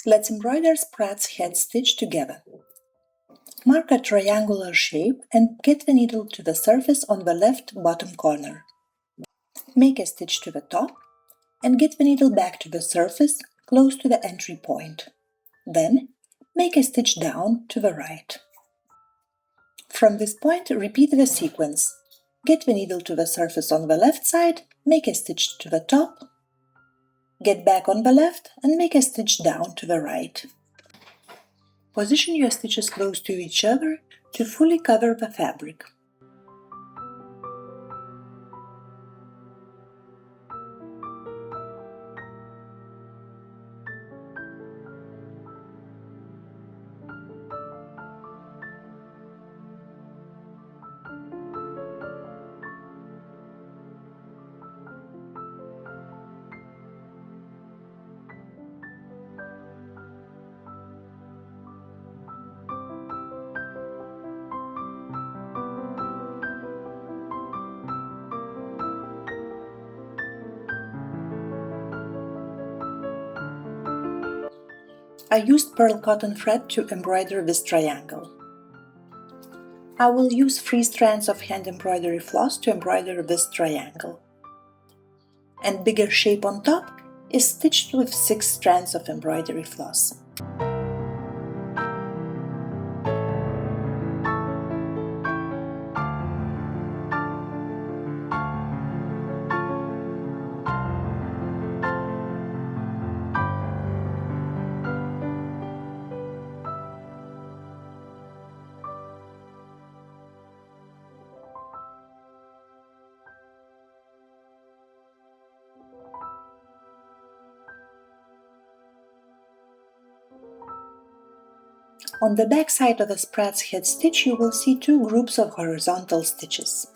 Let's embroider Sprat's head stitch together. Mark a triangular shape and get the needle to the surface on the left bottom corner. Make a stitch to the top and get the needle back to the surface close to the entry point. Then, make a stitch down to the right. From this point, repeat the sequence. Get the needle to the surface on the left side, make a stitch to the top, get back on the left and make a stitch down to the right. Position your stitches close to each other to fully cover the fabric. I used pearl cotton thread to embroider this triangle. I will use 3 strands of hand embroidery floss to embroider this triangle. And bigger shape on top is stitched with 6 strands of embroidery floss. On the back side of the Sprat's head stitch you will see 2 groups of horizontal stitches.